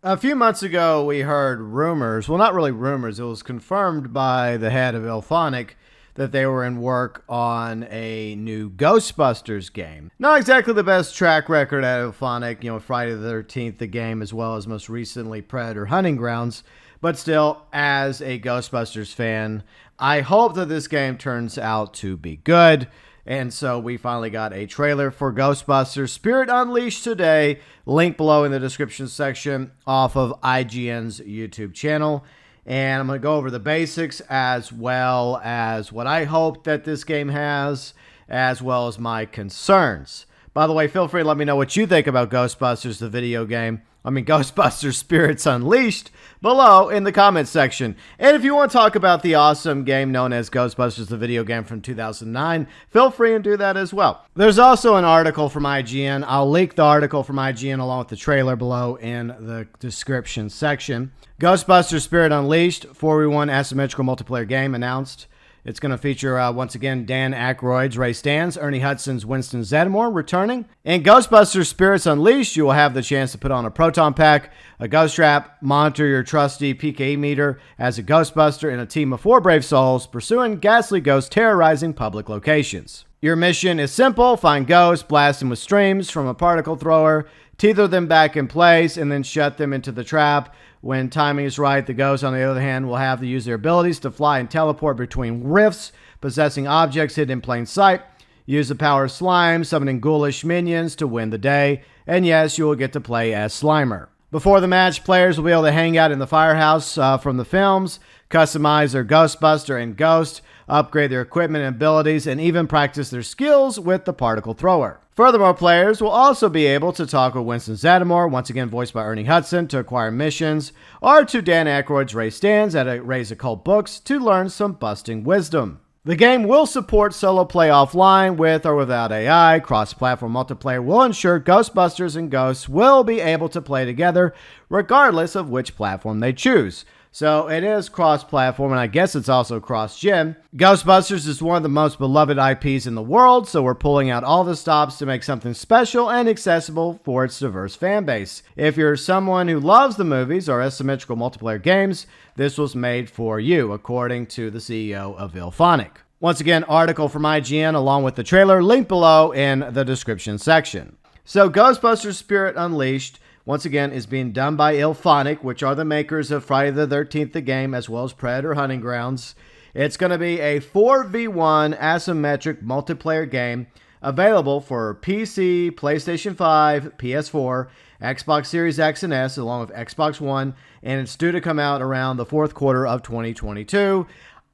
A few months ago, we heard rumors. Well, not really rumors. It was confirmed by the head of Illfonic that they were in work on a new Ghostbusters game. Not exactly the best track record at Illfonic, Friday the 13th, the game, as well as most recently Predator Hunting Grounds. But still, as a Ghostbusters fan, I hope that this game turns out to be good. And so we finally got a trailer for Ghostbusters Spirit Unleashed today. Link below in the description section off of IGN's YouTube channel. And I'm going to go over the basics as well as what I hope that this game has, as well as my concerns. By the way, feel free to let me know what you think about Ghostbusters, the video game. Ghostbusters Spirits Unleashed below in the comments section. And if you want to talk about the awesome game known as Ghostbusters, the video game from 2009, feel free and do that as well. There's also an article from IGN. I'll link the article from IGN along with the trailer below in the description section. Ghostbusters Spirit Unleashed, 4v1 asymmetrical multiplayer game announced. It's going to feature, once again, Dan Aykroyd's Ray Stantz, Ernie Hudson's Winston Zeddemore returning. In Ghostbusters Spirits Unleashed, you will have the chance to put on a proton pack, a ghost trap, monitor your trusty PKE meter as a Ghostbuster in a team of 4 brave souls pursuing ghastly ghosts terrorizing public locations. Your mission is simple: find ghosts, blast them with streams from a particle thrower, tether them back in place, and then shut them into the trap. When timing is right, the ghosts, on the other hand, will have to use their abilities to fly and teleport between rifts, possessing objects hidden in plain sight. Use the power of slime, summoning ghoulish minions to win the day. And yes, you will get to play as Slimer. Before the match, players will be able to hang out in the firehouse from the films, customize their Ghostbuster and Ghost, upgrade their equipment and abilities, and even practice their skills with the particle thrower. Furthermore, players will also be able to talk with Winston Zeddemore, once again voiced by Ernie Hudson, to acquire missions, or to Dan Aykroyd's Ray Stantz at Ray's Occult Books to learn some busting wisdom. The game will support solo play offline with or without AI. Cross-platform multiplayer will ensure Ghostbusters and Ghosts will be able to play together regardless of which platform they choose. So it is cross-platform, and I guess it's also cross-gen. Ghostbusters is one of the most beloved IPs in the world, so we're pulling out all the stops to make something special and accessible for its diverse fan base. If you're someone who loves the movies or asymmetrical multiplayer games, this was made for you, according to the CEO of Illfonic. Once again, article from IGN along with the trailer, link below in the description section. So Ghostbusters Spirit Unleashed, once again, is being done by Illfonic, which are the makers of Friday the 13th, the game, as well as Predator Hunting Grounds. It's going to be a 4v1 asymmetric multiplayer game available for PC, PlayStation 5, PS4, Xbox Series X and S, along with Xbox One, and it's due to come out around the fourth quarter of 2022.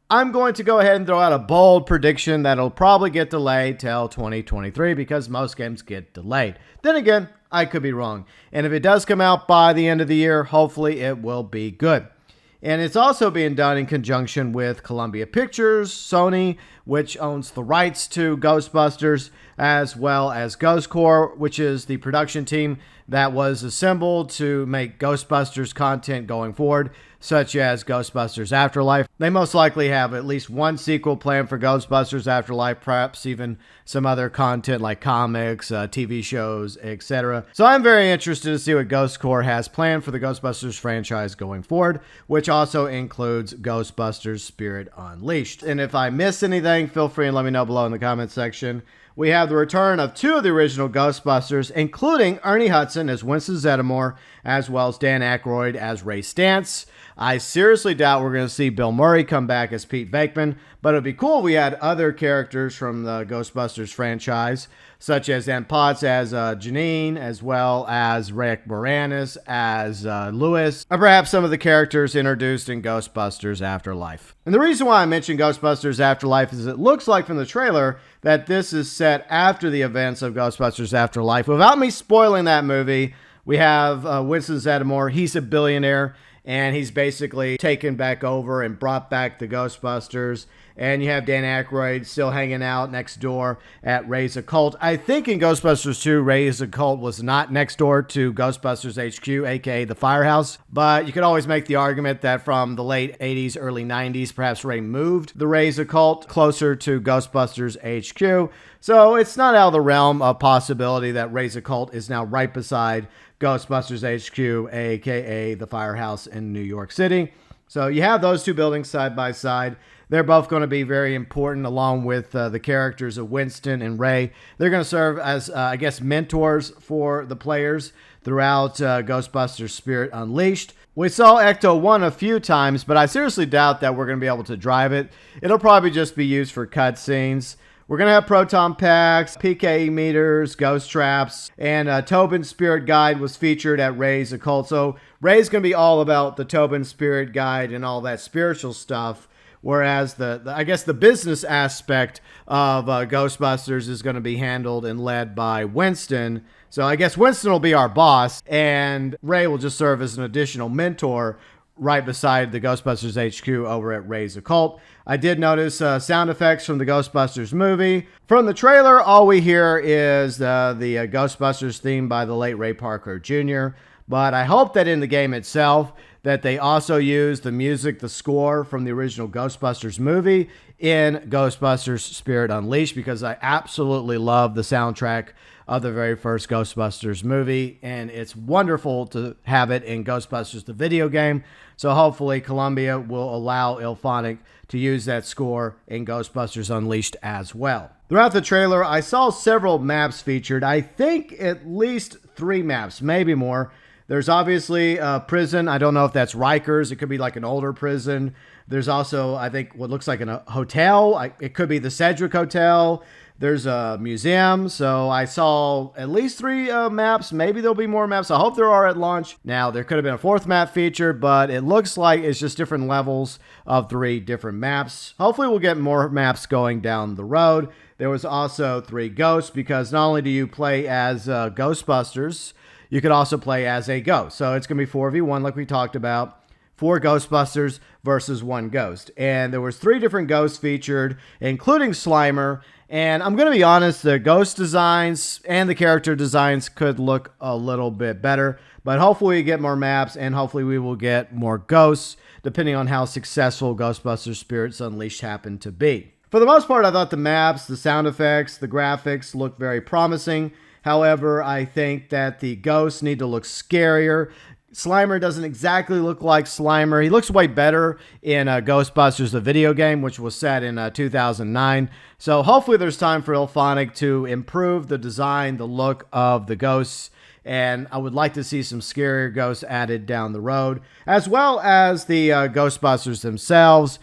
I'm going to go ahead and throw out a bold prediction that it'll probably get delayed till 2023 because most games get delayed. Then again, I could be wrong. And if it does come out by the end of the year, hopefully it will be good. And it's also being done in conjunction with Columbia Pictures, Sony, which owns the rights to Ghostbusters, as well as Ghost Corps, which is the production team that was assembled to make Ghostbusters content going forward, such as Ghostbusters Afterlife. They most likely have at least one sequel planned for Ghostbusters Afterlife, perhaps even some other content like comics, TV shows, etc. So I'm very interested to see what Ghost Corps has planned for the Ghostbusters franchise going forward, which also includes Ghostbusters Spirit Unleashed. And if I miss anything, feel free and let me know below in the comments section. We have the return of 2 of the original Ghostbusters, including Ernie Hudson as Winston Zeddemore, as well as Dan Aykroyd as Ray Stantz. I seriously doubt we're going to see Bill Murray come back as Pete Venkman, but it would be cool if we had other characters from the Ghostbusters franchise, such as Ann Potts as Janine, as well as Rick Moranis as Lewis, or perhaps some of the characters introduced in Ghostbusters Afterlife. And the reason why I mentioned Ghostbusters Afterlife is it looks like from the trailer that this is set after the events of Ghostbusters Afterlife. Without me spoiling that movie, we have Winston Zeddemore. He's a billionaire, and he's basically taken back over and brought back the Ghostbusters. And you have Dan Aykroyd still hanging out next door at Ray's Occult. I think in Ghostbusters 2, Ray's Occult was not next door to Ghostbusters HQ, aka the Firehouse. But you could always make the argument that from the late 80s, early 90s, perhaps Ray moved the Ray's Occult closer to Ghostbusters HQ. So it's not out of the realm of possibility that Ray's Occult is now right beside Ghostbusters HQ, aka the firehouse in New York City. So you have those two buildings side by side. They're both going to be very important, along with the characters of Winston and Ray. They're going to serve as, I guess, mentors for the players throughout Ghostbusters Spirit Unleashed. We saw Ecto 1 a few times, but I seriously doubt that we're going to be able to drive it. It'll probably just be used for cutscenes. We're going to have proton packs, PKE meters, ghost traps, and Tobin's Spirit Guide was featured at Ray's Occult. So Ray's going to be all about the Tobin Spirit Guide and all that spiritual stuff, whereas I guess the business aspect of Ghostbusters is going to be handled and led by Winston. So I guess Winston will be our boss, and Ray will just serve as an additional mentor right beside the Ghostbusters HQ over at Ray's Occult. I did notice sound effects from the Ghostbusters movie. From the trailer, all we hear is the Ghostbusters theme by the late Ray Parker Jr., but I hope that in the game itself that they also use the music, the score from the original Ghostbusters movie in Ghostbusters Spirit Unleashed, because I absolutely love the soundtrack of the very first Ghostbusters movie, and it's wonderful to have it in Ghostbusters the video game. So hopefully Columbia will allow Illfonic to use that score in Ghostbusters Unleashed as well. Throughout the trailer, I saw several maps featured. I think at least 3 maps, maybe more. There's obviously a prison. I don't know if that's Rikers. It could be like an older prison. There's also, I think, what looks like a hotel. It could be the Cedric Hotel. There's a museum. So I saw at least 3 maps. Maybe there'll be more maps. I hope there are at launch. Now, there could have been a 4th map featured, but it looks like it's just different levels of 3 different maps. Hopefully we'll get more maps going down the road. There was also 3 ghosts, because not only do you play as Ghostbusters, you could also play as a ghost. So it's going to be 4v1 like we talked about. 4 Ghostbusters versus 1 ghost. And there was 3 different ghosts featured, including Slimer. And I'm going to be honest, the ghost designs and the character designs could look a little bit better. But hopefully we get more maps, and hopefully we will get more ghosts, depending on how successful Ghostbusters Spirits Unleashed happen to be. For the most part, I thought the maps, the sound effects, the graphics looked very promising. However, I think that the ghosts need to look scarier. Slimer doesn't exactly look like Slimer. He looks way better in Ghostbusters, the video game, which was set in 2009. So hopefully there's time for Illfonic to improve the design, the look of the ghosts. And I would like to see some scarier ghosts added down the road, as well as the Ghostbusters themselves.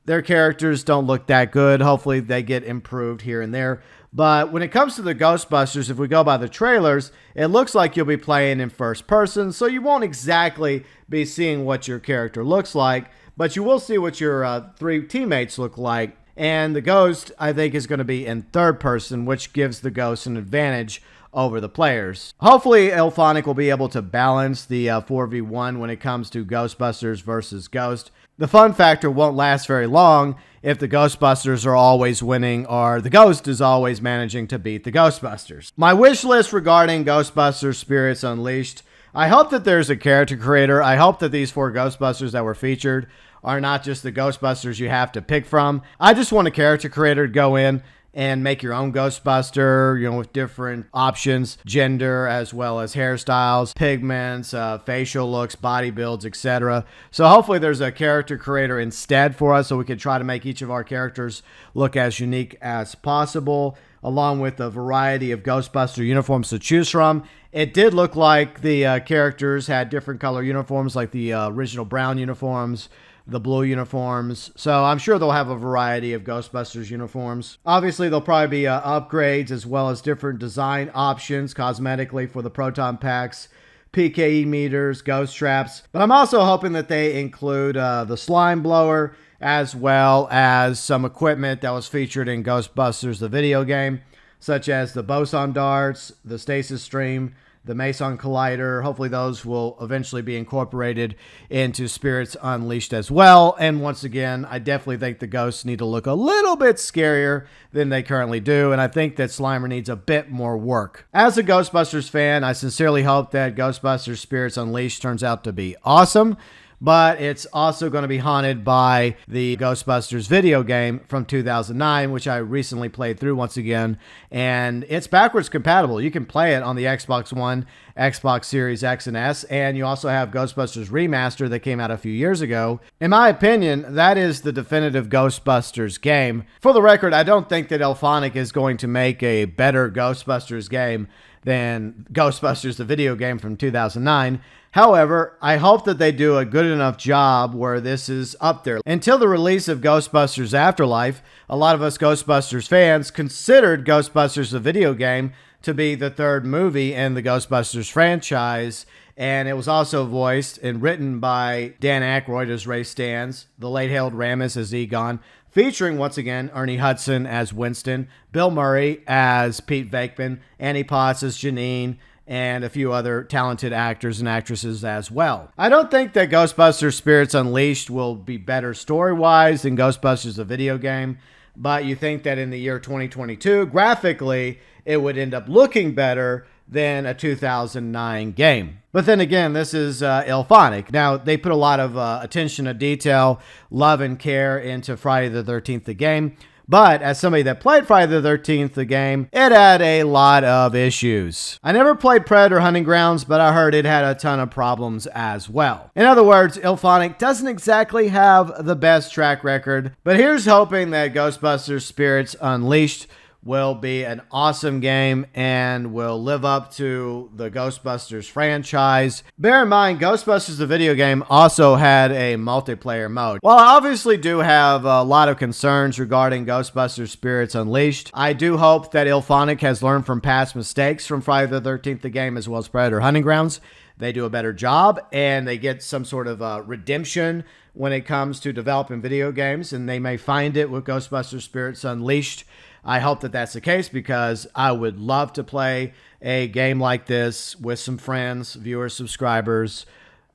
Their characters don't look that good. Hopefully they get improved here and there. But when it comes to the Ghostbusters, if we go by the trailers, it looks like you'll be playing in first person, so you won't exactly be seeing what your character looks like, but you will see what your 3 teammates look like. And the ghost, I think, is going to be in third person, which gives the ghost an advantage over the players. Hopefully, Illfonic will be able to balance the 4v1 when it comes to Ghostbusters versus Ghost. The fun factor won't last very long if the Ghostbusters are always winning or the Ghost is always managing to beat the Ghostbusters. My wish list regarding Ghostbusters Spirits Unleashed: I hope that there's a character creator. I hope that these 4 Ghostbusters that were featured are not just the Ghostbusters you have to pick from. I just want a character creator to go in and make your own Ghostbuster, with different options, gender, as well as hairstyles, pigments, facial looks, body builds, etc. So hopefully there's a character creator instead for us, so we can try to make each of our characters look as unique as possible, along with a variety of Ghostbuster uniforms to choose from. It did look like the characters had different color uniforms, like the original brown uniforms, the blue uniforms. So I'm sure they'll have a variety of Ghostbusters uniforms. Obviously, there'll probably be upgrades as well as different design options cosmetically for the proton packs, PKE meters, ghost traps. But I'm also hoping that they include the slime blower, as well as some equipment that was featured in Ghostbusters, the video game, such as the boson darts, the stasis stream, the Meson Collider. Hopefully those will eventually be incorporated into Spirits Unleashed as well. And once again, I definitely think the ghosts need to look a little bit scarier than they currently do, and I think that Slimer needs a bit more work. As a Ghostbusters fan, I sincerely hope that Ghostbusters Spirits Unleashed turns out to be awesome. but it's also going to be haunted by the Ghostbusters video game from 2009, which I recently played through once again, and it's backwards compatible. You can play it on the Xbox One, Xbox Series X and S, and you also have Ghostbusters Remaster that came out a few years ago. In my opinion, that is the definitive Ghostbusters game. For the record, I don't think that Illfonic is going to make a better Ghostbusters game than Ghostbusters, the video game from 2009. However, I hope that they do a good enough job where this is up there. Until the release of Ghostbusters Afterlife, a lot of us Ghostbusters fans considered Ghostbusters, the video game, to be the third movie in the Ghostbusters franchise, and it was also voiced and written by Dan Aykroyd as Ray Stantz, the late Harold Ramis as Egon, featuring once again Ernie Hudson as Winston, Bill Murray as Pete Venkman, Annie Potts as Janine, and a few other talented actors and actresses as well. I don't think that Ghostbusters Spirits Unleashed will be better story-wise than Ghostbusters, the video game, but you think that in the year 2022, graphically, it would end up looking better than a 2009 game. But then again, this is Illfonic. Now, they put a lot of attention to detail, love, and care into Friday the 13th, the game. But as somebody that played Friday the 13th, the game, it had a lot of issues. I never played Predator Hunting Grounds, but I heard it had a ton of problems as well. In other words, Illfonic doesn't exactly have the best track record, but here's hoping that Ghostbusters Spirits Unleashed will be an awesome game and will live up to the Ghostbusters franchise. Bear in mind, Ghostbusters, the video game, also had a multiplayer mode. While I obviously do have a lot of concerns regarding Ghostbusters Spirits Unleashed, I do hope that Illfonic has learned from past mistakes from Friday the 13th, the game, as well as Predator Hunting Grounds. They do a better job, and they get some sort of redemption when it comes to developing video games, and they may find it with Ghostbusters Spirits Unleashed. I hope that that's the case because I would love to play a game like this with some friends, viewers, subscribers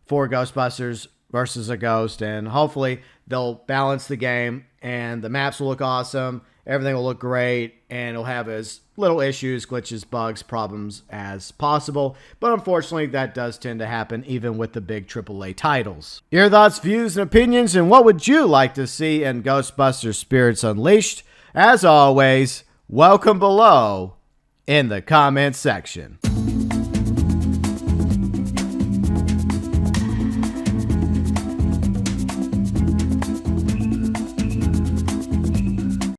for Ghostbusters versus a Ghost, and hopefully they'll balance the game and the maps will look awesome, everything will look great, and it'll have as little issues, glitches, bugs, problems as possible. But unfortunately, that does tend to happen even with the big AAA titles. Your thoughts, views, and opinions, and what would you like to see in Ghostbusters Spirits Unleashed? As always, welcome below in the comments section.